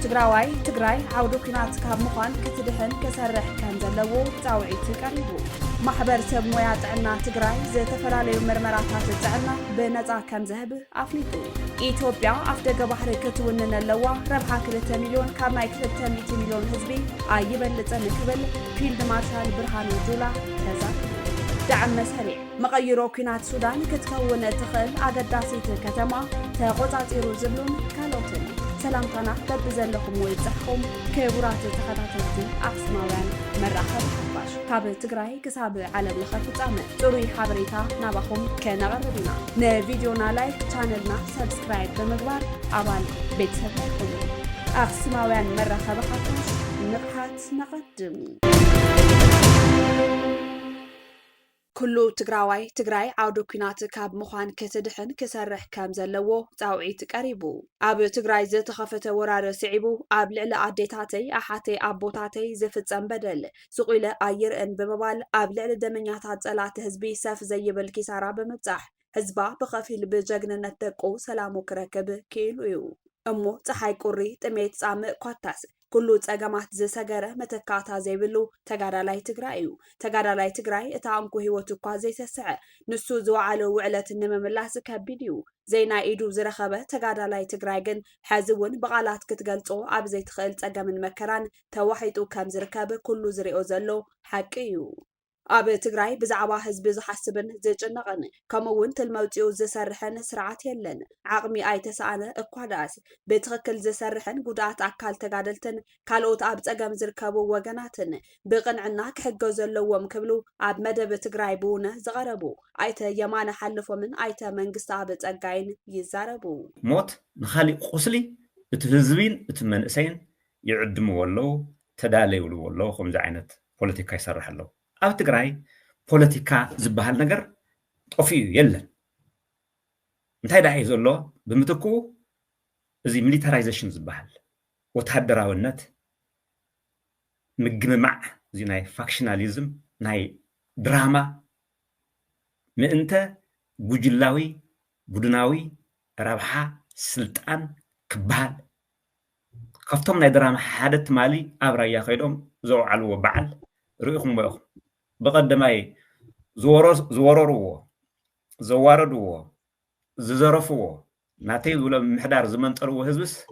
ትግራዋይ ትግራይ ዓውዱ ኩናት ካብ ምዃን ክትድሕን ክሰርሕ ከም ዘለዎ ፃውዒት ቀሪቡ ማሕበረሰብ ሞያ ጥዕና ትግራይ ዝተፈላለዩ ምርመራታት ጥዕና ብነፃ ከም ዝህብ ኣፍሊጡ ኢትዮጵያ ኣፍ ደገ ባሕሪ ክትውንን ኣለዋ ረብሓ 2 ሚልዮን ካብ ናይ 200 ሚልዮን ህዝቢ ኣይበልፅን ክብል ፊልድ ማርሻል ብርሃኑ ጁላ ተዛሪቡ دعم مسرع مغيرو كينات سودان كتكون تخل أقداسيت كتما تغطاتيرو زبلون كالوتن سلامتنا تبزلكم ويبزحكم كبرات تخطاتيتي أقسماوان مرحب حباش كاب تقراي كساب على بلخف تعمل تروي حبريتا نابخم كنغردنا نفيديونا لايك چانلنا سبسكرايب بمقبار عبال بيتسبلكم أقسماوان مرحب حباش نقحات نقدم كلو تقراوي تقراي عودو كينات كاب مخان كتدحن كسرح كام زلوو تعوعيت قريبو اب تقراي زتخفت ورار سعيبو اب لعل عديتاتي احاتي ابوتاتي زفصم بدل سقيله اير ان بمبال اب لعل دمنياتات صلات حزبي سف زيبل كيسارا بمبصح حزبا بخفيل بجغننت دقو سلامو كركب كيلو امو صحاي قري طميت صامق كوتاس كلو صغمات زسغره متكاتا زيبلو تغادالاي تግራይዩ ተጋዳላይ ትግራይ እታ አንኩ ህይወቱ እኳ ዘይሰስዐ ንሱ ዝወዓለው ውዕለት ንመምላስ ከቢድዩ ዘይና ኢዱ ዝረኸበ ተጋዳላይ ትግራይ ግን ሓዝውን በቃላት ክትገልጾ ኣብ ዘይትኽእል ጸገምን መከራን ተዋሒጡ ከም ዝርከብ ኩሉ ዝሪኦ ዘሎ ሓቂ እዩ ኣብ ትግራይ ብዛዕባ ህዝቢ ዝሓስብን ዝጭነቕን ከምኡውን ትልመውፂኡ ዝሰርሕን ስርዓት የለን ዓቕሚ ኣይተሰኣነ እኳ ዳስ ብትኽክል ዝሰርሕን ጉዳት ኣካል ተጋደልትን ካልኦት ኣብ ጸገም ዝርከቡ ወገናትን ብቕንዕና ክሕገዙ ዘለዎም ክብሉ ኣብ መደብ ትግራይ ብኡነ ዝቐረቡ ኣይተ የማነ ሓልፎምን ኣይተ መንግስቲ ኣብ ጸጋይን ይዛረቡ ሞት ንኻሊእ ቁስሊ እቲ ህዝቢን እቲ መንእሰይን ይዕድምዎ ኣለዉ ተዳለይብልዎ ኣለዉ ከምዚ ዓይነት ፖለቲካ ይሰርሕ ኣለዉ ኣብ ትግራይ ፖለቲካ ዝበሃል ነገር ጠፊኡ የለን እንታይ ዳይ ዘሎ ብምትኩ እዚ ሚሊታራይዜሽን ዝበሃል ወታደራውነት ምግምማዕ እዚ ናይ ፋክሽናሊዝም ናይ ድራማ ምእንተ ጉጅላዊ ቡድናዊ ረብሓ ስልጣን ክበሃል ካብቶም ናይ ድራማ ሓደ ትማሊ ኣብ ራያ ኸይዶም ዘውዓልዎ በዓል ርኢኹም በኢኹም بقدماي زورروا زواردوا ززرفوا ناتي ولا محدار زمن طروا هزبس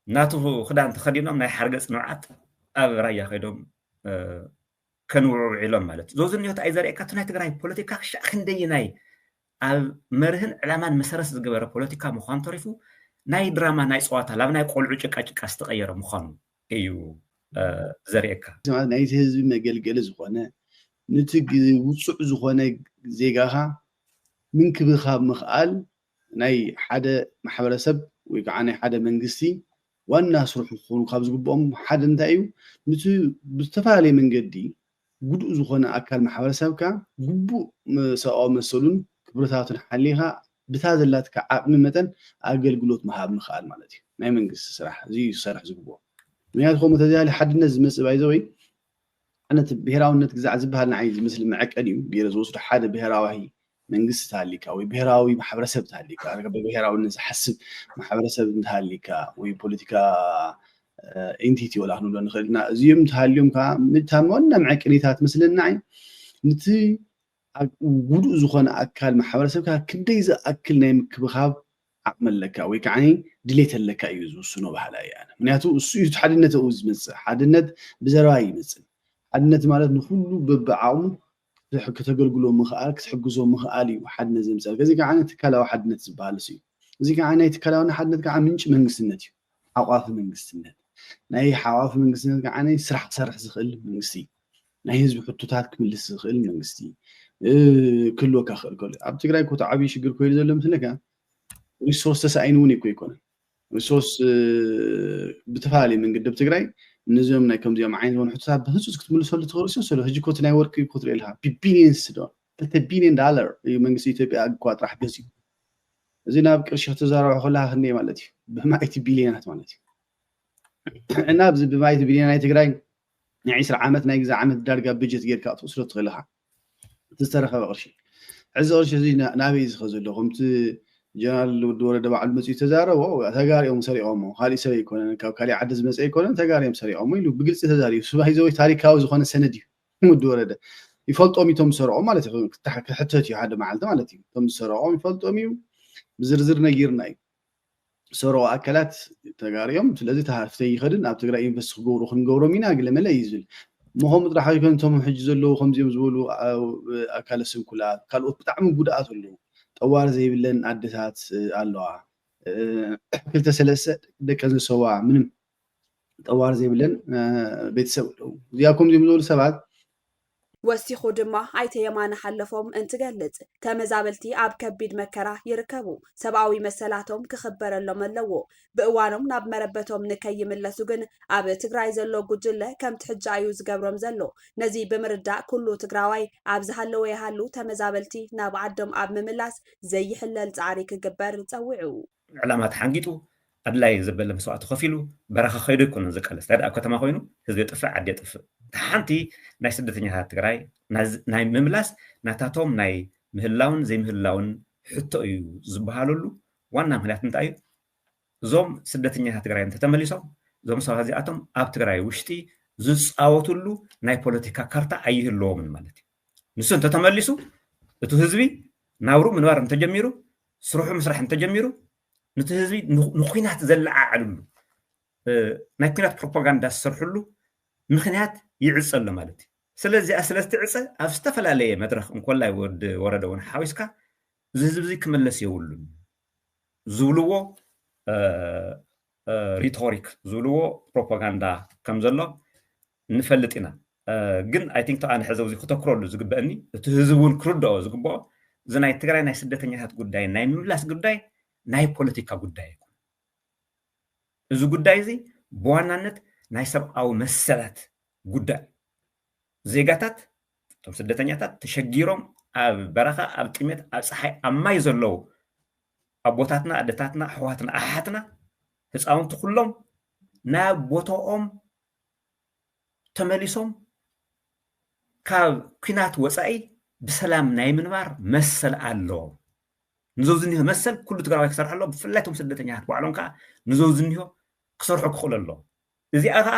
ناتو خدان تخدينهم ناي حرقص نوعات اب رايا خيدوم كنورو علم مالت زوزنيوت ايزاريكا تناي تግራይ ፖለቲካ ሻክንደይ ናይ ኣብ መርህን ዕላማን መሰረት ዝገበረ ፖለቲካ ምዃን ተሪፉ ናይ ድራማ ናይ ጸዋታ ላብ ናይ ቆልዑ ጭቃጭቃ ዝተቀየረ ምዃኑ እዩ زريكا ናይ ህዝቢ መገልገሊ ዝኾነ ንትግ ውጽዕ ዝኾነ ዜጋኻ ምን ክብኻብ ምኽኣል ናይ ሓደ ማሕበረሰብ ወይ ከዓ ናይ ሓደ መንግስቲ ዋና ስራሕ ዝኾኑ ካብ ዝግብኦም ሓደ እንታይ እዩ ነቲ ብዝተፈላለየ መንገዲ ጉዱእ ዝኾነ ኣካል ማሕበረሰብካ ግቡእ ሰብኣዊ መሰሉን ክብርታቱን ሓሊኻ ብታዘላትካ ዓቕሚ መጠን ኣገልግሎት ምሃብ ምኽኣል ማለት እዩ ናይ መንግስቲ ስራሕ እዚ ይሰርሕ ዝግብኦ ምክንያቱም ተዛሊ ሓድነት ዝመጽእ ባይዘወይ ኣነት ብሄራውነት ግዛዕ ዝበሃል ንዓይ ዝምስል መዐቀን እዩ ገይረ ዝወስዱ ሓደ ብሄራዊ መንግስቲ ታሊካ ወይ ብሄራዊ ማሕበረሰብ ታሊካ ብሄራውነት ዝሓስብ ማሕበረሰብ ታሊካ ወይ ፖለቲካ ኤንቲቲ ወላ ክንብሎ ንኽእልና እዚኦም ተሃልዮም ከዓ ምታመና መዐቀኒታት ምስልና ዓይ ነቲ ጉዱእ ዝኾነ ኣካል ማሕበረሰብካ ክንደይ ዝኣክል ናይ ምክብኻብ عملك ويكعني دليت لك أيوز وسنو بحلا يعني من ياتو السويت حدنة أوز مس حدنة بزراي مس حدنة مالت نخلو ببعوم كتقول قولوا مخالك تحجزوا مخالي وحدنا زي مثال كذي كعني تكلا وحدنا تبالسي زي كعني يتكلا ونحدنا كعن منش من قصنتي حواف من قصنت ناي حواف من قصنت كعني سرح زخل من قصي ناي هزب حطوتاتك من الزخل من قصي كله كاخر كله أبتقرأ كوت عبي شجر كويل زي مثلك ريسورس تسعينوني كوي يكون ريسورس بتفعلي من قد بتقرأي نزوم نايكم ديوم عين ونحطها بهزوز كتملو سولة تغرسيون سولة هجي كوت ناي وركي كوتر إلها ببيلينز دو $1 من قصي تبقى أقوات راح بيزي زينا بكرشي هتزارع وخلها خلني مالتي بمائة بليونات مالتي أنا بمائة بليونات تقرأي يعيش عامت نايقز عامت درجة بيجت غير كات وصلت غلها تسترخى بقرشي عز قرشي زينا نابي يزخزو له قمت جنرال ودور دبع المسي تزاروا تجاريهم سريعهم خالي سري يكون كالي عدز مسي يكون تجاريهم سريعهم يلو بقلص تزاري سبحي زوي تاريخاوي زخونه سندي ودور ده يفلطوم يتم سرعوا مالتي حتى حدا معلته مالتي تم سرعوا يفلطوم بزرزر نغيرنا سرعوا اكلات تجاريهم ስለዚህ ተሃፍተ ይخدن ኣብ ትግራይ ኢንቨስት ክገብሩ ክንገብሮ ሚና ግለመለ ይዝል مهم راح يكون توم حج زلو خمسين زبولو أكل سنكولات قالوا بتعم بدأت له طوال زي بلن عدسات الله كلتا سلسة دكان سوا من طوال زي بلن بيتسوي زيكم زي بزول سبعة ወሲኹ ድማ ኣይተ የማነ ሓለፎም እንትገልጽ ተመዛበልቲ ኣብ ከቢድ መከራ ይርከቡ ሰብኣዊ መሰላቶም ክኽበረሎም ኣለዎ ብእዋኖም ናብ መረበቶም ንከይምለሱ ግን ኣብ ትግራይ ዘሎ ጉጅለ ከም ትሕጃዩ ዝገብሮም ዘሎ ነዚ ብምርዳእ ኩሉ ትግራዋይ ኣብ ዝሃለወ ይሃሉ ተመዛበልቲ ናብ ዓዶም ኣብ ምምላስ ዘይሕለል ጻዕሪ ክግበር ጸዊዑ ዕላማት ሓንጊጡ ኣድላይ ዘበለ መስዋዕት ከፊሉ በረኻ ኸይዱ ይኩን ዝቀለስ ኣብ ከተማ ኮይኑ ህዝቢ ጥፍዕ ዓዲ ጥፍዕ ሓንቲ ናይ ስደተኛታት ትግራይ ናይ ምምላስ ናታቶም ናይ ምህላውን ዘይምህላውን ሕቶ እዩ ዝበሃለሉ ዋና ምክንያት እንታይ እዩ እዞም ስደተኛታት ትግራይ እንተተመሊሶም እዞም ሰባት እዚኣቶም ኣብ ትግራይ ውሽጢ ዝፃወትሉ ናይ ፖለቲካ ካርታ ኣይህልዎምን ማለት እዩ ንሱ እንተተመሊሱ እቲ ህዝቢ ናብሩ ምንባር እንተጀሚሩ ስርሑ ምስራሕ እንተጀሚሩ ነቲ ህዝቢ ንኩናት ዘለዓዓልሉ ናይ ኩናት ፕሮፓጋንዳ ዝሰርሕሉ ምክንያት ይዕፀሎ ማለት እዩ ስለዚ ስለዝትዕፀ ኣብ ዝተፈላለየ መድረኽ እንኮላይ ወረደ እውን ሓዊስካ እዚ ህዝቢ ክመለስ የብሉን ዝብልዎ ሪቶሪክ ዝብልዎ ፕሮፓጋንዳ ከም ዘሎ ንፈልጥ ኢና ግን ኣይ ቲንክ ኣነ ሕዚ እዚ ክተክረሉ ዝግበአኒ እቲ ህዝቢ እውን ክርድኦ ዝግብኦ እዚ ናይ ትግራይ ናይ ስደተኛታት ጉዳይ ናይ ምምላስ ጉዳይ ናይ ፖለቲካ ጉዳይ ይኩን እዚ ጉዳይ እዚ ብዋናነት ናይ ሰብኣዊ መሰላት ጉዳይ ዜጋታት ቶም ስደተኛታት ተሸጊሮም ኣብ በረኻ ኣብ ጥሜት ኣብ ፀሓይ ኣብ ማይ ዘለው ኣቦታትና ኣደታትና ኣሕዋትና ኣሓትና ህፃውንቲ ኩሎም ናብ ቦታኦም ተመሊሶም ካብ ኩናት ወፃኢ ብሰላም ናይ ምንባር መሰል ኣለዎ ንዘውዝኒሆ መሰል ኩሉ ትግራዋይ ክሰርሕ ኣሎ ብፍላይ ቶም ስደተኛታት ባዕሎም ከዓ ንዘውዝኒሆ ክሰርሑ ክኽእሉ ኣሎ እዚኣ ከዓ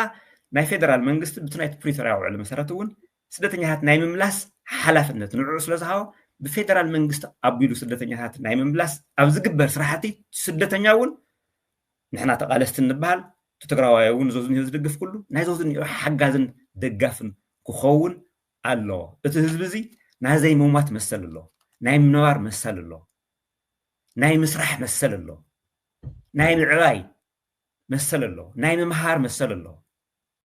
ናይ ፌደራል መንግስቲ ብትናይ ፕሪቶሪያ ውዕል መሰረት እውን ስደተኛታት ናይ ምምላስ ሓላፍነት ንዕኡ ስለዝሃቦ ብፌደራል መንግስቲ ኣቢሉ ስደተኛታት ናይ ምምላስ ኣብ ዝግበር ስራሕቲ ስደተኛ እውን ንሕና ተቃለስቲ ንበሃል ትግራዋይ እውን ንዘውዝኒሆ ዝድግፍ ኩሉ ናይ ዘውዝኒሆ ሓጋዝን ደጋፍን ክኸውን ኣለዎ እቲ ህዝቢ እዚ ናዘይ መውማት መሰል ኣሎ ናይ ምንባር መሰል ኣሎ ናይ ምስራሕ መሰል ኣሎ ናይ ምዕባይ መሰል ኣሎ ናይ ምምሃር መሰል ኣሎ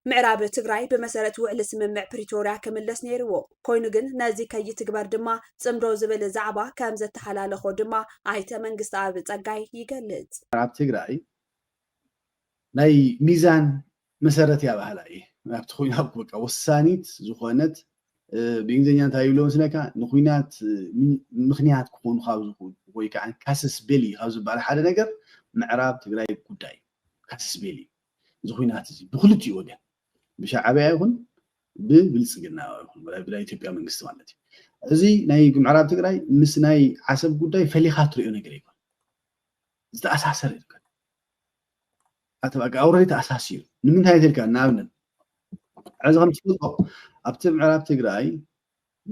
ምዕራብ ትግራይ ብመሰረት ውዕል ስምምዕ ፕሪቶሪያ ክምለስ ነይርዎ ኮይኑ ግን ነዚ ከይትግበር ድማ ጽምዶ ዝብል ዛዕባ ከም ዘተሓላለኾ ድማ ኣይተ መንግስቲ ኣብ ጸጋይ ይገልጽ ምዕራብ ትግራይ ናይ ሚዛን መሰረት ያባህላ እዩ ኣብቲ ኩናት በቃ ወሳኒት ዝኾነት ብእንግሊዝኛ እንታይ ይብሎ ስነካ ንኩናት ምክንያት ክኾኑ ካብ ዝኽእሉ ወይ ከዓ ካስስ ቤሊ ካብ ዝበሃል ሓደ ነገር ምዕራብ ትግራይ ጉዳይ ካስስ ቤሊ እዚ ኩናት እዚ ብክልቲኡ ወገን ብሻዕብያ ይኹን ብብልፅግና ይኹን ብናይ ኢትዮጵያ መንግስቲ ማለት እዩ እዚ ናይ ምዕራብ ትግራይ ምስ ናይ ዓሰብ ጉዳይ ፈሊኻ ትሪኦ ነገር ይኮን ዝተኣሳሰረ ይኮን ኣተበቃ ኣውረዲ ተኣሳሲሩ ንምንታይ ትልካ ንኣብነት ሕዚ ከም ትፈልጦ ኣብቲ ምዕራብ ትግራይ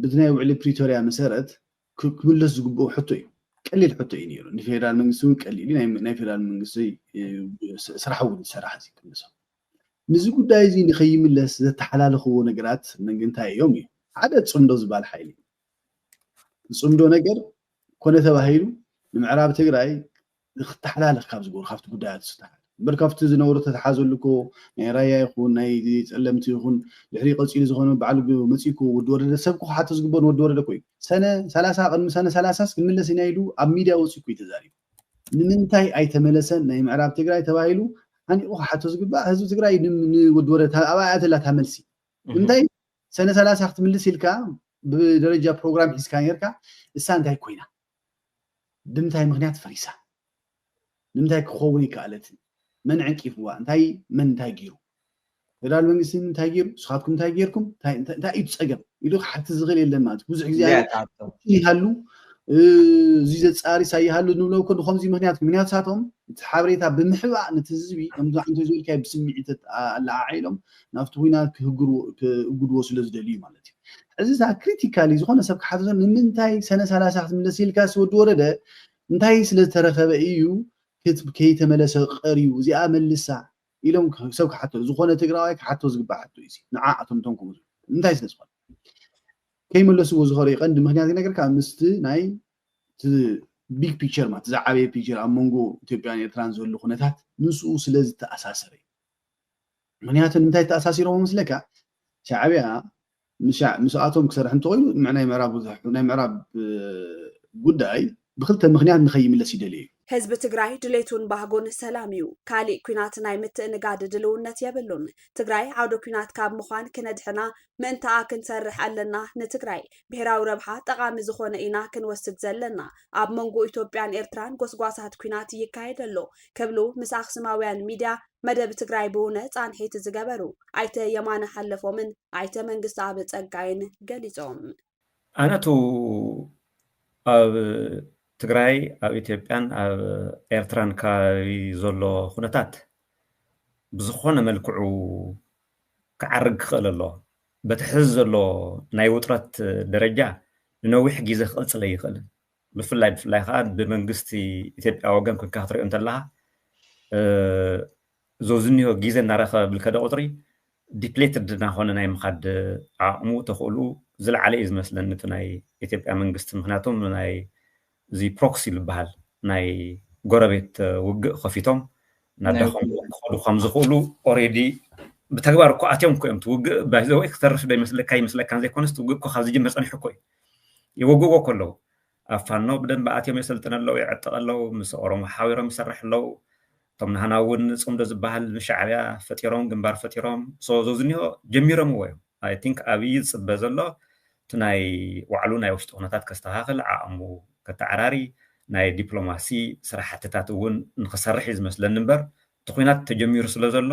ብናይ ውዕሊ ፕሪቶሪያ መሰረት ክምለስ ዝግብኦ ሕቶ እዩ ቀሊል ሕቶ እዩ ነይሩ ንፌደራል መንግስቲ እውን ቀሊል ናይ ፌደራል መንግስቲ ስራሕ እውን ዝሰራሕ እዚ ክምለሶ ንዚ ጉዳይ እዚ ንኸይምለስ ዘተሓላለኽዎ ነገራት መንግንታይ እዮም እዩ ሓደ ፅምዶ ዝበሃል ሓይሊ ፅምዶ ነገር ኮነ ተባሂሉ ንምዕራብ ትግራይ ክትተሓላለኽ ካብ ዝገብሩ ካብቲ ጉዳያት ዝተሓለ بركافت زنورة تحازلكو رايا يخون ناي تسلمت يخون لحري قصير زخون بعلو مسيكو ودور سبكو حتى زغبون ودور لكوي سنه 30 قدم سنه 30 كملس ينايدو اب ميديا وسيكو يتزاري نمنتاي اي تملسن ناي معراب تግራይ ተባሂሉ አንي او حتى زغبا ህዝብ ትግራይ ودور አባያት ላ ተመልሲ እንታይ ሰነ 30 ክትምልስ ይልካ በደረጃ ፕሮግራም ሂስካየርካ እሳ እንታይ ኮይና ድምታይ ምክንያት ፈሪሳ ንምታይ ክኸውን ይካለት من عكيفوا انتي من تاجيرو فدال منغسين تاجيرو سخاتكم تاجيركم تا ايت صقم يدو حتى زغل يلمات بزح غزي يهالو እዚ ዘፃሪ ሳይሃሉ ንብለው ከ ከምዚ ምክንያታቶም ሓበሬታ ብምሕባእ ነቲ ህዝቢ ከምዚ ዓንተ ዝበልካዮ ብስምዒት ኣለዓዒሎም ናብቲ ኩናት ክእግድዎ ስለ ዝደልዩ ማለት እዩ እዚ ክሪቲካሊ ዝኾነ ሰብ ክሓትቶ ንምንታይ ሰነ 30 ክትምለስ ኢልካ ስወዲ ወረደ እንታይ ስለ ዝተረኸበ እዩ ከይተመለሰ ቀርዩ እዚኣ መልሳ ኢሎም ሰብ ክሓቶ ዝኾነ ትግራዋይ ክሓቶ ዝግባእ ሕቶ እዩ ንዓኣቶም ቶም ከምኡ እንታይ ስለ ዝኾነ ከይመለስዎ ዝኸረ ቀንዲ ምክንያት ነገርካ ምስቲ ናይ ቢግ ፒክቸር ማለት ዝዓበየ ፒክቸር ኣብ መንጎ ኢትዮጵያን ኤርትራን ዘሎ ኩነታት ንስኡ ስለ ዝተኣሳሰረ እዩ ምክንያቱ ንምንታይ ተኣሳሲሮም ምስለካ ሻዕብያ ምስኣቶም ክሰርሕ እንተኮይኑ ናይ ምዕራብ ጉዳይ ብክልተ ምክንያት ንኸይምለስ ይደልዩ እዩ ህዝቢ ትግራይ ድሌቱን ባህጎን ሰላም እዩ ካሊእ ኩናት ናይ ምትእንጋድ ድልውነት የብሉን ትግራይ ዓውደ ኩናት ካብ ምዃን ክነድሕና ምእንተኣ ክንሰርሕ ኣለና ንትግራይ ብሄራዊ ረብሓ ጠቃሚ ዝኾነ ኢና ክንወስድ ዘለና ኣብ መንጎ ኢትዮጵያን ኤርትራን ጎስጓሳት ኩናት ይካየድ ኣሎ ከብሉ ምስ ኣክሱማውያን ሚድያ መደብ ትግራይ ብውነ ፃንሒት ዝገበሩ ኣይተ የማነ ሓለፎምን ኣይተ መንግስቲ ኣብ ፀጋይን ገሊፆም ኣነቱ ኣብ ትግራይ ኣብ ኢትዮጵያን ኣብ ኤርትራን ከባቢ ዘሎ ኩነታት ብዝኾነ መልክዑ ክዓርግ ክኽእል ኣሎ በቲ ሕዚ ዘሎ ናይ ውጥረት ደረጃ ንነዊሕ ግዜ ክቕፅለ ይኽእልን ብፍላይ ከዓ ብመንግስቲ ኢትዮጵያ ወገን ኮንካ ክትሪኦ እንተለካ ዞዝኒዮ ግዜ እናረኸበ ብልከደ ቁፅሪ ዲፕሌትድ እናኾነ ናይ ምኻድ ዓቕሙ ተኽእሉ ዝለዓለ እዩ ዝመስለኒ እቲ ናይ ኢትዮጵያ መንግስቲ ምክንያቱም ናይ እዚ ፕሮክሲ ዝበሃል ናይ ጎረቤት ውግእ ከፊቶም ናዳኸም ክኸዱ ከም ዝኽእሉ ኦሬዲ ብተግባር እኮ ኣትዮም እኮ እዮም ትውግእ ባይዘወይ ክተርፍ ዶ ይመስለካን ዘይኮነስ ትውግእ እኮ ካብ ዝጅመር ፀኒሑ እኮ እዩ ይወግእዎ ከለዉ ኣብ ፋኖ ብደንቢ ኣትዮም የሰልጥን ኣለዉ ይዕጥቕ ኣለዉ ምስ ኦሮሞ ሓቢሮም ይሰርሕ ኣለዉ እቶም ንሃና እውን ፅምዶ ዝበሃል ሻዕብያ ፈጢሮም ግንባር ፈጢሮም ዞዝኒሆ ጀሚሮምዎ እዮም ኣይ ቲንክ ኣብይ ዝፅበ ዘሎ እቲ ናይ ባዕሉ ናይ ውሽጢ ኩነታት ከስተኻኽል ዓቕሙ ከተዓራሪ ናይ ዲፕሎማሲ ስራሕትታት እውን ንክሰርሕ እዩ ዝመስለኒ እምበር እቲ ኩናት ተጀሚሩ ስለ ዘሎ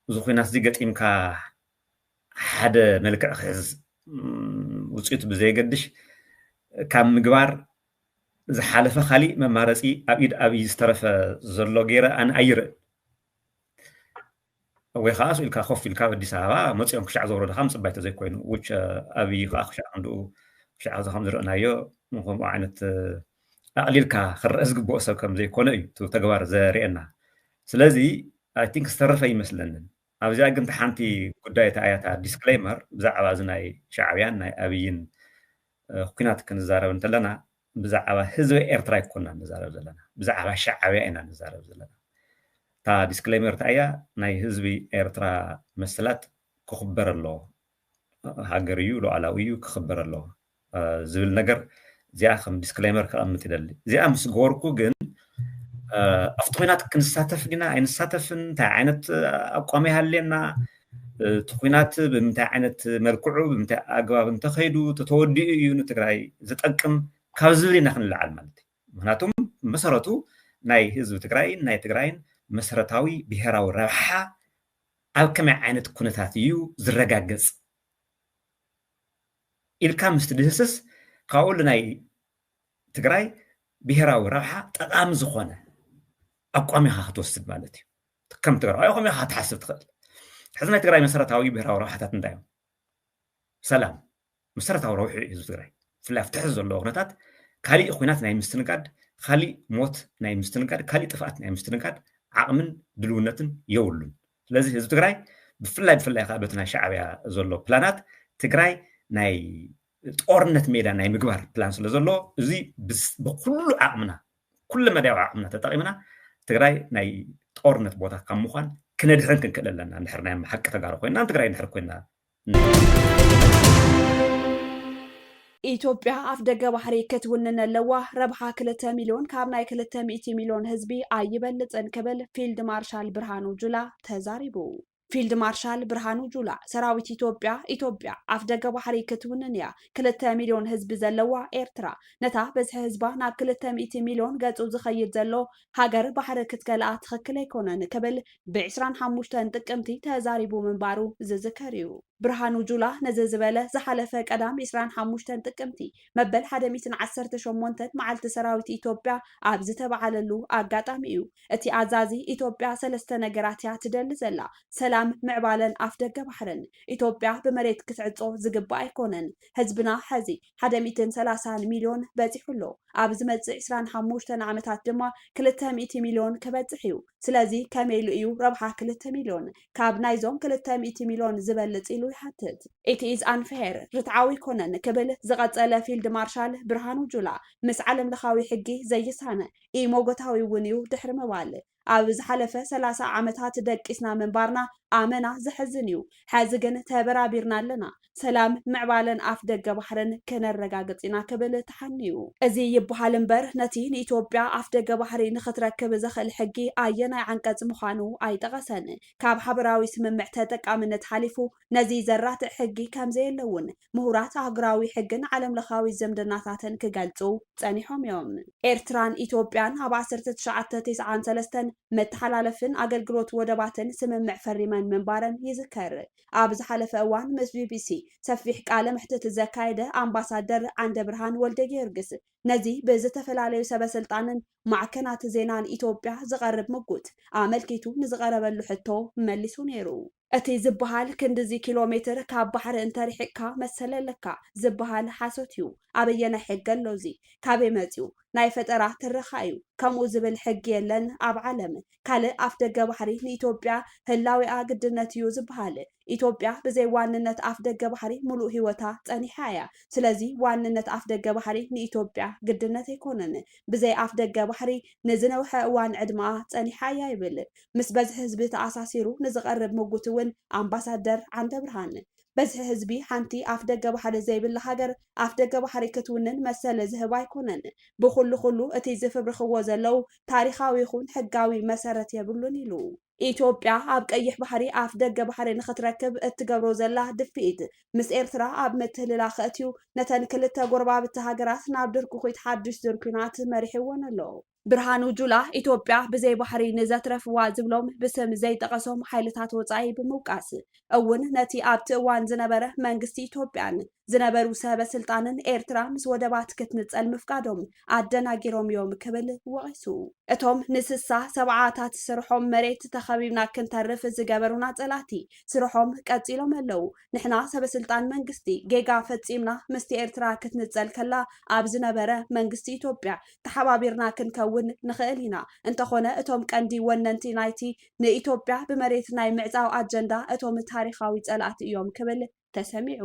እዚ ኩናት እዚ ገጢምካ ሓደ መልክዕ ክሕዝ ውፅኢቱ ብዘየገድሽ ካብ ምግባር ዝሓለፈ ካሊእ መማረፂ ኣብ ኢድ ኣብይ ዝተረፈ ዘሎ ገይረ ኣነ ኣይርእ ወይ ከዓ ኢልካ ኮፍ ኢልካ ኣዲስ ኣበባ መፂኦም ክሻዕ ዘውረድካ ምፅባይ ተዘይኮይኑ ውጭ ኣብይ ከዓ ክሻዕ ክንድኡ ክሻዕ ከም ዝረአናዮ ከምኡ ዓይነት ኣቕሊልካ ክረአ ዝግብኦ ሰብ ከም ዘይኮነ እዩ እቲ ተግባር ዘርእየና ስለዚ ኣይ ቲንክ ዝተረፈ ይመስለንን ኣብዚኣ ግን ሓንቲ ጉዳይ እታ እያታ ዲስክሌመር ብዛዕባ እዚ ናይ ሻዕብያን ናይ ኣብይን ኩናት ክንዛረብ እንተለና ብዛዕባ ህዝቢ ኤርትራ ይኮንና ንዛረብ ዘለና ብዛዕባ ሻዕብያ ኢና ንዛረብ ዘለና እታ ዲስክሌመር እታ እያ ናይ ህዝቢ ኤርትራ መሰላት ክኽበር ኣለዎ ሃገር እዩ ሉዓላዊ እዩ ክኽበር ኣለዎ ዝብል ነገር እዚኣ ከም ዲስክሌመር ከቐምጥ ይደሊ እዚኣ ምስ ገበርኩ ግን ኣብቲ ኩናት ክንሳተፍ ዲና ኣይንሳተፍን እንታይ ዓይነት ኣቋም ይሃልየና እቲ ኩናት ብምንታይ ዓይነት መልክዑ ብምንታይ ኣገባብ እንተኸይዱ ተተወዲኡ እዩ ንትግራይ ዝጠቅም ካብ ዝብል ኢና ክንለዓል ማለት እዩ ምክንያቱም መሰረቱ ናይ ህዝቢ ትግራይን ናይ ትግራይን መሰረታዊ ብሄራዊ ረብሓ ኣብ ከመይ ዓይነት ኩነታት እዩ ዝረጋገፅ ኢልካ ምስ ትድህስስ ካብኡ ናይ ትግራይ ብሄራዊ ረብሓ ጠቃሚ ዝኾነ ኣቋም ኢኻ ክትወስድ ማለት እዩ ከም ትግራዋይ ከመይ ኢኻ ክትሓስብ ትኽእል ሕዚ ናይ ትግራይ መሰረታዊ ብሄራዊ ረብሓታት እንታይ እዮም ሰላም መሰረታዊ ረብሑ እዩ ህዝቢ ትግራይ ብፍላይ ኣብቲ ሕዚ ዘለዎ ኩነታት ካሊእ ኩናት ናይ ምስትንጋድ ካሊእ ሞት ናይ ምስትንጋድ ካሊእ ጥፍኣት ናይ ምስትንጋድ ዓቕምን ድልውነትን የብሉን ስለዚ ህዝቢ ትግራይ ብፍላይ ከዓ በቲ ናይ ሻዕብያ ዘሎ ፕላናት ትግራይ ናይ ጦርነት ሜዳ ናይ ምግባር ፕላን ስለ ዘሎ እዚ ብኩሉ ዓቕምና ኩሉ መዳያዊ ዓቕምና ተጠቒምና ትግራይ ናይ ጦርነት ቦታ ካብ ምዃን ክነድሕን ክንክእል ኣለና እንድሕር ናይ ሓቂ ተጋሩ ኮይና ትግራይ እንድሕር ኮይና ኢትዮጵያ ኣፍ ደገ ባሕሪ ክትውንን ኣለዋ ረብሓ 2 ሚልዮን ካብ ናይ 200 ሚልዮን ህዝቢ ኣይበልፅን ክብል ፊልድ ማርሻል ብርሃኑ ጁላ ተዛሪቡ ፊልድ ማርሻል ብርሃኑ ጁላ ሰራዊት ኢትዮጵያ ኣፍ ደገ ባሕሪ ክትውንን እያ 2 ሚልዮን ህዝቢ ዘለዋ ኤርትራ ነታ በዝሒ ህዝባ ናብ 200 ሚልዮን ገፁ ዝኸይድ ዘሎ ሃገር ባሕሪ ክትከልኣ ትኽክል ኣይኮነን ክብል ብ25 ጥቅምቲ ተዛሪቡ ምንባሩ ዝዝከር እዩ ብርሃኑ ጁላ ነዚ ዝበለ ዝሓለፈ ቀዳም 25 ጥቅምቲ መበል 118 መዓልቲ ሰራዊት ኢትዮጵያ ኣብ ዝተባዓለሉ ኣጋጣሚ እዩ። እቲ ኣዛዚ ኢትዮጵያ ሰለስተ ነገራት እያ ትደሊ ዘላ ሰላም፣ ምዕባለን ኣፍ ደገ ባሕርን። ኢትዮጵያ ብመሬት ክትዕጾ ዝግባእ ኣይኮነን። ህዝብና ሕዚ 130 ሚልዮን በፂሑሎ ኣብ ዝመጽእ 25 ዓመታት ድማ 200 ሚልዮን ከበጽሕ እዩ። ስለዚ ከመይ ኢሉ እዩ ረብሓ 2 ሚልዮን ካብ ናይዞም 200 ሚልዮን ዝበልጽ ኢሉ ይሓትት። ኢት ኢዝ አንፌር ርትዓዊ ኮነን ክብል ዝቐጸለ ፊልድ ማርሻል ብርሃኑ ጁላ ምስ ዓለም ለኻዊ ሕጊ ዘይሳነ ኢሞጎታዊ እውን እዩ ድሕሪ ምባል ኣብ ዝሓለፈ 30 ዓመታት ደቂስና ምንባርና ኣመና ዝሕዝን እዩ። ሕዚ ግን ተበራቢርና ኣለና ሰላም ምዕባለን ኣፍ ደገ ባሕርን ከነረጋግጽ ኢና ክብል ተሓንዩ። እዚ ይበሃል እምበር ነቲ ንኢትዮጵያ ኣፍ ደገ ባሕሪ ንኽትረክብ ዘኽእል ሕጊ ኣየናይ ዓንቀጽ ምዃኑ ኣይጠቐሰን። ካብ ሓበራዊ ስምምዕ ተጠቃምነት ሓሊፉ ነዚ ዘራትዕ ሕጊ ከምዘየለውን ምሁራት ኣህጉራዊ ሕግን ዓለም ለኻዊ ዝምድናታትን ክገልጹ ጸኒሖም እዮም። ኤርትራን ኢትዮጵያን ኣብ 1993 መተሓላለፍን ኣገልግሎት ወደባትን ስምምዕ ፈሪመን ምንባረን ይዝከር። ኣብ ዝሓለፈ እዋን ምስ ቢቢሲ ሰፊሕ ቃለ ምሕትት ዘካየደ ኣምባሳደር ዓንደ ብርሃን ወልደ ጊዮርጊስ ነዚ ብዝተፈላለዩ ሰበስልጣንን ማዕከናት ዜናን ኢትዮጵያ ዝቐርብ ምጉት ኣመልኪቱ ንዝቐረበሉ ሕቶ መሊሱ ነይሩ። እቲ ዝበሃል ክንድዚ ኪሎ ሜትር ካብ ባሕሪ እንተሪሕቅካ መሰለለካ ዝበሃል ሓሶት እዩ። ኣበየናይ ሕጊ ኣሎ እዚ? ካበይ መፂኡ? ናይ ፈጠራ ትረኻ እዩ። ከምኡ ዝብል ሕጊ የለን ኣብ ዓለም። ካልእ ኣፍ ደገ ባሕሪ ንኢትዮጵያ ህላዊኣ ግድነት እዩ ዝበሃል። ኢትዮጵያ ብዘይ ዋንነት ኣፍ ደገ ባሕሪ ሙሉእ ሂወታ ጸኒሓ እያ። ስለዚ ዋንነት ኣፍ ደገ ባሕሪ ንኢትዮጵያ ግድነት ኣይኮነን። ብዘይ ኣፍ ደገ ባሕሪ ንዝነውሐ እዋን ዕድማኣ ጸኒሓ እያ ይብል። ምስ በዝሒ ህዝቢ ተኣሳሲሩ ንዝቐርብ ምጉት እውን ኣምባሳደር ዓንደ ብርሃን በዝሒ ህዝቢ ሓንቲ ኣፍ ደገ ባሕሪ ዘይብላ ሃገር ኣፍ ደገ ባሕሪ ክትውንን መሰለ ዝህባ ኣይኮነን። ብኩሉ እቲ ዝፍብርኽዎ ዘለው ታሪኻዊ ይኹን ሕጋዊ መሰረት የብሉን ኢሉ። ኢትዮጵያ ኣብ ቀይሕ ባሕሪ ኣፍ ደገ ባሕሪ ንኽትረክብ እትገብሮ ዘላ ድፍኢት ምስ ኤርትራ ኣብ ምትህልላኽ እትዩ ነተን ክልተ ጎረባብቲ ሃገራት ናብ ድርቂ ኺት ሓድሽ ዙር ኩናት መሪሕዎን ኣሎ። ብርሃኑ ጁላ ኢትዮጵያ ብዘይ ባሕሪ ንዘትረፍዋ ዝብሎም ብስም ዘይጠቐሶም ሓይልታት ወጻኢ ብምውቃስ እውን ነቲ ኣብቲ እዋን ዝነበረ መንግስቲ ኢትዮጵያን ዝነበሩ ሰበስልጣንን ኤርትራ ምስ ወደባት ክትንጸል ምፍቃዶም ኣደናጊሮም እዮም ክብል ወቂሱ። እቶም ንስሳ ሰብዓታት ስርሖም መሬት ተኸቢብና ክንተርፍ ዝገበሩና ጸላቲ ስርሖም ቀጺሎም ኣለው። ንሕና ሰበስልጣን መንግስቲ ጌጋ ፈጺምና ምስቲ ኤርትራ ክትንጸል ከላ ኣብ ዝነበረ መንግስቲ ኢትዮጵያ ተሓባቢርና ክንከውን ንኽእል ኢና። እንተኾነ እቶም ቀንዲ ወነንቲ ናይቲ ንኢትዮጵያ ብመሬት ናይ ምዕጻው ኣጀንዳ እቶም ታሪኻዊ ጸላእቲ እዮም ክብል ተሰሚዑ።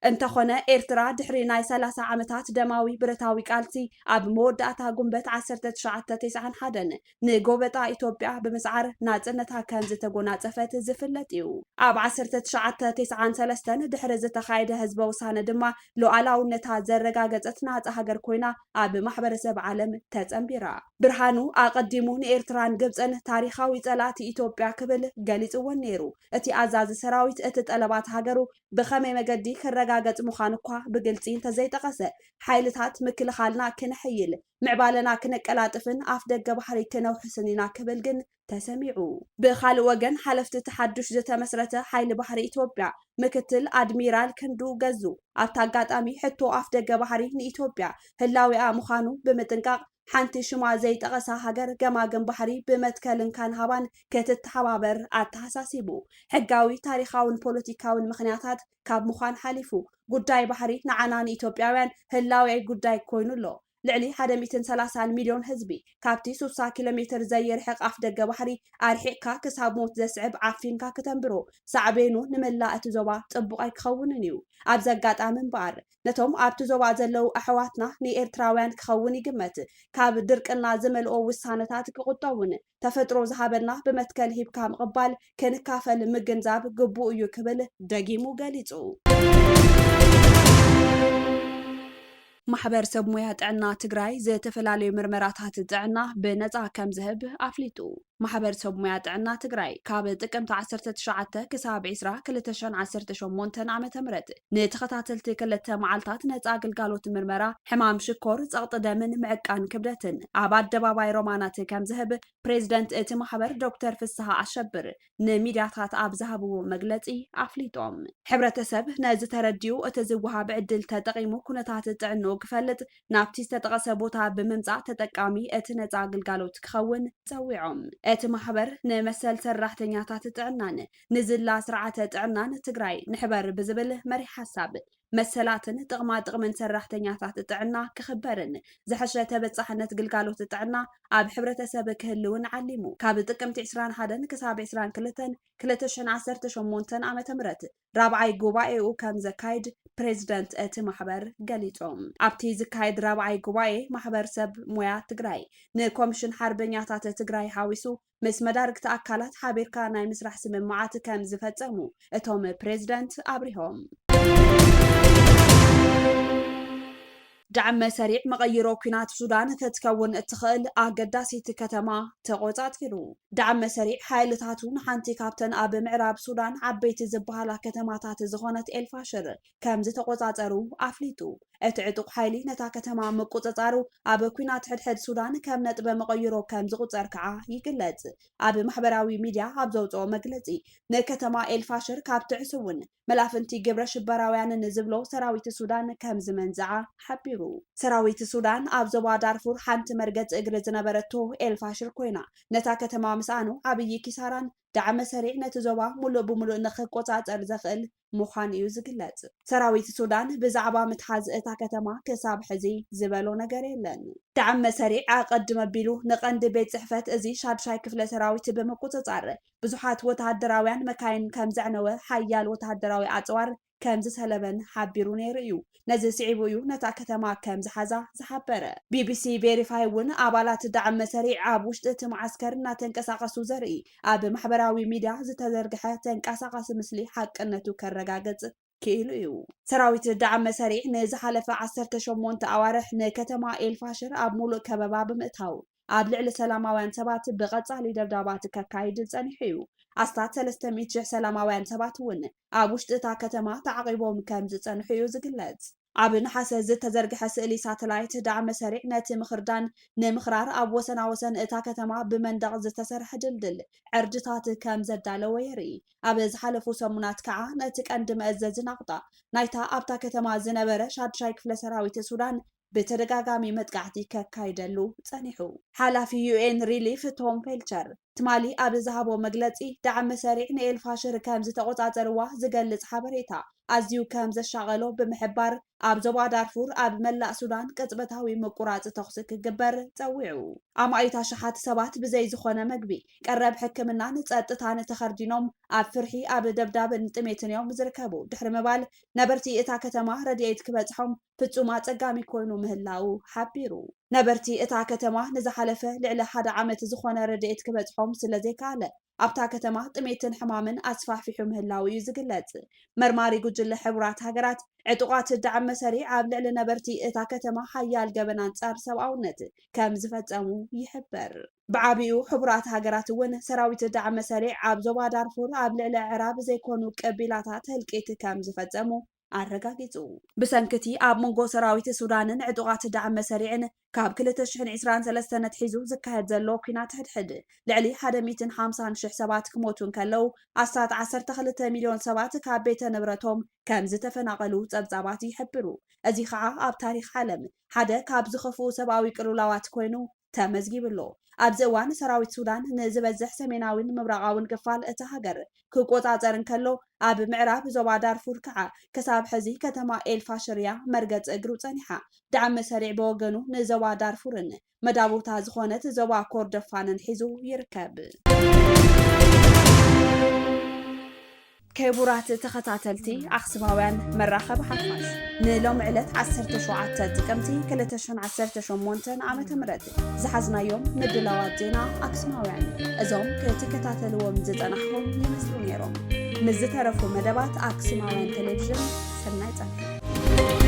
እንተኾነ ኤርትራ ድሕሪ ናይ 30 ዓመታት ደማዊ ብረታዊ ቃልሲ ኣብ መወዳእታ ጉንበት 1991 ንጎበጣ ኢትዮጵያ ብምስዓር ናጽነታ ከም ዝተጎናጸፈት ዝፍለጥ እዩ። ኣብ 1993 ድሕሪ ዝተኻየደ ህዝበ ውሳነ ድማ ሉዓላውነታ ዘረጋገጸት ናጽ ሃገር ኮይና ኣብ ማሕበረሰብ ዓለም ተጸንቢራ። ብርሃኑ ኣቐዲሙ ንኤርትራን ግብፅን ታሪኻዊ ጸላእቲ ኢትዮጵያ ክብል ገሊጽዎን ነይሩ። እቲ ኣዛዚ ሰራዊት እቲ ጠለባት ሃገሩ ብኸመይ መገዲ ክረጋገጽ ምዃኑ እኳ ብግልፂ እንተዘይጠቐሰ ሓይልታት ምክልኻልና ክንሕይል ምዕባለና ክነቀላጥፍን ኣፍ ደገ ባሕሪ ክነውሕስን ኢና ክብል ግን ተሰሚዑ። ብኻልእ ወገን ሓለፍቲ ተሓዱሽ ዝተመስረተ ሓይሊ ባሕሪ ኢትዮጵያ ምክትል ኣድሚራል ክንዱ ገዙ ኣብታ ኣጋጣሚ ሕቶ ኣፍ ደገ ባሕሪ ንኢትዮጵያ ህላዊኣ ምዃኑ ብምጥንቃቕ ሓንቲ ሽማ ዘይጠቐሳ ሃገር ገማግም ባሕሪ ብመትከልን ካንሃባን ክትተሓባበር ኣተሓሳሲቡ። ሕጋዊ ታሪኻውን ፖለቲካውን ምኽንያታት ካብ ምዃን ሓሊፉ ጉዳይ ባሕሪ ንዓና ንኢትዮጵያውያን ህላዊ ጉዳይ ኮይኑ ኣሎ። ልዕሊ 130 ሚልዮን ህዝቢ ካብቲ 60 ኪሎ ሜትር ዘይርሕቕ ኣፍ ደገ ባሕሪ ኣርሒቕካ ክሳብ ሞት ዘስዕብ ዓፊንካ ክተንብሮ ሳዕቤኑ ንምላእ እቲ ዞባ ጽቡቕ ኣይክኸውንን እዩ። ኣብዚ ኣጋጣሚ እምበኣር ነቶም ኣብቲ ዞባ ዘለው ኣሕዋትና ንኤርትራውያን ክኸውን ይግመት ካብ ድርቅና ዝመልኦ ውሳነታት ክቁጠቡን ተፈጥሮ ዝሃበና ብመትከል ሂብካ ምቕባል ክንካፈል ምግንዛብ ግቡእ እዩ ክብል ደጊሙ ገሊጹ። ማሕበር ሰብ ሞያ ጥዕና ትግራይ ዝተፈላለዩ ምርመራታት ጥዕና ብነፃ ከም ዝህብ ኣፍሊጡ። ማሕበረሰብ ሞያ ጥዕና ትግራይ ካብ ጥቅምቲ 19 ክሳብ 20 2018 ዓመተ ምህረት ንተኸታተልቲ 2 መዓልታት ነፃ ኣገልግሎት ምርመራ ሕማም ሽኮር ጸቕጢ ደምን ምዕቃን ክብደትን ኣብ ኣደባባይ ሮማናት ከም ዝህብ ፕሬዚደንት እቲ ማሕበር ዶክተር ፍስሓ ኣሸብር ንሚድያታት ኣብ ዝሃብዎ መግለጺ ኣፍሊጦም ሕብረተሰብ ነዚ ተረዲኡ እቲ ዝወሃብ ዕድል ተጠቒሙ ኩነታት ጥዕንኡ ክፈልጥ ናብቲ ዝተጠቐሰ ቦታ ብምምጻእ ተጠቃሚ እቲ ነፃ ኣገልግሎት ክኸውን ጸዊዖም እቲ ማሕበር ንመሰል ሰራሕተኛታት ጥዕናን ንዝላ ስርዓተ ጥዕናን ትግራይ ንሕበር ብዝብል መሪሕ ሓሳብ መሰላትን ጥቕማ ጥቕምን ሰራሕተኛታት ጥዕና ክኽበርን ዝሐሸ ተበጻሕነት ግልጋሎት ጥዕና ኣብ ሕብረተሰብ ክህልውን ዓሊሙ ካብ ጥቅምቲ 21 ክሳብ 22 2018 ዓመተ ምህረት ራብዓይ ጉባኤኡ ከም ዘካይድ ፕሬዚደንት እቲ ማሕበር ገሊጾም ኣብቲ ዝካየድ ራብዓይ ጉባኤ ማሕበር ሰብ ሞያ ትግራይ ንኮሚሽን ሓርበኛታት ትግራይ ሓዊሱ ምስ መዳርግቲ ኣካላት ሓቢርካ ናይ ምስራሕ ስምምዓት ከም ዝፈጸሙ እቶም ፕሬዚደንት ኣብሪሆም دعم سريع مغيرو كينات سودان كتكون اتخال أقداسي كتما تغوزاتيرو دعم سريع حايلتاتون حانتي كابتن أب معراب سودان عبيت زبهالا كتماتات زغونت الفاشر كم زتغوزاترو أفليتو اتعطق حايلي نتا كتما مقوزاتارو أب كينات حد سودان كم نتبه مغيرو كم زغوزار كعا يقلت أب محبراوي ميديا عبزوزو مقلتي نكتما الفاشر كابتعسون ملافنتي قبرش براويان نزبلو سراويت السودان كم زمنزعا حبيرو سراويت السودان أبزوا دارفور حانت مرقت اقر زنبرتو الفاشر كوينا نتا كتما مسانو عبي كيساران دعم سريع نتزوا ملو بملو نخي قوطات أرزخل مخان يوزقلت سراويت السودان بزعبا متحاز اتا كتما كساب حزي زبالو نقريلن دعم سريع قدم بيلو نقند بيت صحفت ازي شاد شاي كفل سراويت بمقوطات بزحات وتهدراويان مكاين كم زعنوه حيال وتهدراوي أطوار كم زسلبن حبيرون يريو نزل سعيبويو نتا كتما كم زحزا زحبره بي بي سي فيريفاي ون أبالات دعم سريع عبوشت تمعسكر ناتنكساقسو زري أب محبراوي ميديا زتزرقحة تنكساقس مسلي حق أنتو كالرقاقت كيلو سراويت دعم سريع نزحالف 18 أوارح نكتما الفاشر أب مولو كبابا بمئتاو أب لعل سلاماوان سبات بغطالي دبدابات كاكايد زنحيو أستات 300 سلاماوان سبات ون أبوشت تا كتما تعقيبهم كم زنحيو زقلت أب نحاس زتزرقح سئلي ساتلايت دعم سريع ناتي مخردان نمخرار أب وسن إتا كتما بمندق زتسرح دلدل عرجتات كم زدالو ويري أب زحالفو سمونات كعا ناتك أندم أزز نقطة نايتا أبتا كتما زنبرة شاد شايك فلسراويت السودان بتدقاقامي متقعتي كايدلو صنيحو حالافي UN ريليف توم فيلتشر تمالي أب زهابو مقلتي دعم سريع نيل فاشر كام زتقوطاتروا زقلت حبريتا أزيو كام زشاغلو بمحبار أب زوا دارفور أب ملاء سودان كتبتاوي مقرات تخصك قبر تسويعو أما أيتا شحات سبات بزي زخونة مقبي قرب حكمنا نتسأتتان تخرجينوم أب فرحي أب دبداب نتميتن يوم زركبو دحر مبال نبرتي إتا كتما رديت كبتحهم فتومات أقامي كوينو مهلاو حبيرو نبرتي إتا كتما نزحلفة لعلى حدا عمت زخونة رديت كبتحهم سلزي كالة أبتا كتما تميتن حمامن أصفاح في حمه اللاوي يزقلت مرماري قجل حبرات هاقرات عطوقات الدعم سريع لعل نبرتي إتا كتما حيال قبنان صار سواونت كم زفتامو يحبر بعابيو حبرات هاقرات ون سراويت الدعم سريع زوا دارفور لعل عراب زيكونو قبيلاتات هلقيت كم زفتامو አረጋጊጹ ብሰንክቲ ኣብ መንጎ ሰራዊት ሱዳንን ዕጡቃት ዳዕመ ሰሪዕን ካብ 2023 ነትሒዙ ዝካየድ ዘሎ ኩናት ሕድሕድ ልዕሊ 150,000 ሰባት ክሞቱን ከለው ኣስታት 12 ሚልዮን ሰባት ካብ ቤተ ንብረቶም ከም ዝተፈናቀሉ ጸብጻባት ይሕብሩ እዚ ከዓ ኣብ ታሪኽ ዓለም ሓደ ካብ ዝኸፍኡ ሰብኣዊ ቅልውላዋት ኮይኑ ተመዝጊብሎ ኣብዚ እዋን ሰራዊት ሱዳን ንዝበዝሕ ሰሜናዊን ምብራቃውን ክፋል እቲ ሃገር ክቆጻጸርን ከሎ ኣብ ምዕራብ ዞባ ዳርፉር ከዓ ክሳብ ሕዚ ከተማ ኤልፋሽርያ መርገጽ እግሩ ጸኒሓ ዳዕመ ሰሪዕ በወገኑ ንዞባ ዳርፉርን መዳቦታ ዝኾነት ዞባ ኮርዶፋንን ሒዙ ይርከብ كيبورات تخطاتلتي أخصباوان مراخب حفاش نلوم علت 17 تقمتي 2018 عام تمرد زحزنا يوم ندلوات زينا أخصباوان أزوم كتكتاتلوهم زتنحهم يمسلون يروم مزترفو مدبات أخصباوان تلفزيون سنة